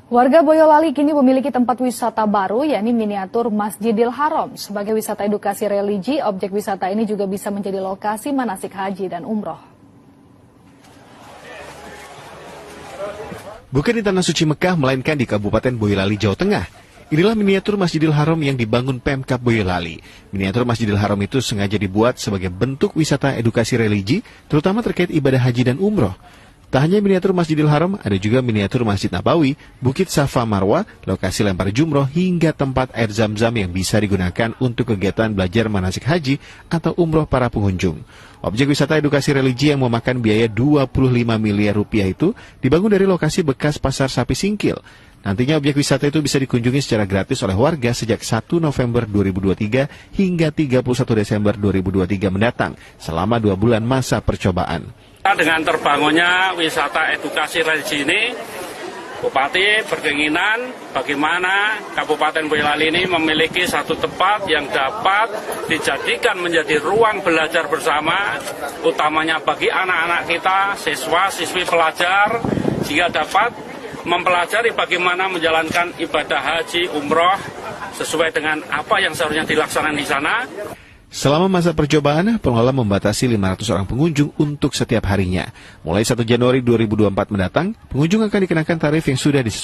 Warga Boyolali kini memiliki tempat wisata baru, yakni miniatur Masjidil Haram. Sebagai wisata edukasi religi, objek wisata ini juga bisa menjadi lokasi manasik haji dan umroh. Bukan di Tanah Suci Mekah, melainkan di Kabupaten Boyolali, Jawa Tengah. Inilah miniatur Masjidil Haram yang dibangun Pemkab Boyolali. Miniatur Masjidil Haram itu sengaja dibuat sebagai bentuk wisata edukasi religi, terutama terkait ibadah haji dan umroh. Tak hanya miniatur Masjidil Haram, ada juga miniatur Masjid Nabawi, Bukit Safa Marwa, lokasi lempar jumroh, hingga tempat air zam-zam yang bisa digunakan untuk kegiatan belajar manasik haji atau umroh para pengunjung. Objek wisata edukasi religi yang memakan biaya 25 miliar rupiah itu dibangun dari lokasi bekas Pasar Sapi Singkil. Nantinya objek wisata itu bisa dikunjungi secara gratis oleh warga sejak 1 November 2023 hingga 31 Desember 2023 mendatang, selama 2 bulan masa percobaan. Dengan terbangunnya wisata edukasi religi ini, Bupati berkeinginan bagaimana Kabupaten Boyolali ini memiliki satu tempat yang dapat dijadikan menjadi ruang belajar bersama, utamanya bagi anak-anak kita, siswa-siswi pelajar, sehingga dapat mempelajari bagaimana menjalankan ibadah haji, umroh, sesuai dengan apa yang seharusnya dilaksanakan di sana. Selama masa percobaan, pengelola membatasi 500 orang pengunjung untuk setiap harinya. Mulai 1 Januari 2024 mendatang, pengunjung akan dikenakan tarif yang sudah disesuaikan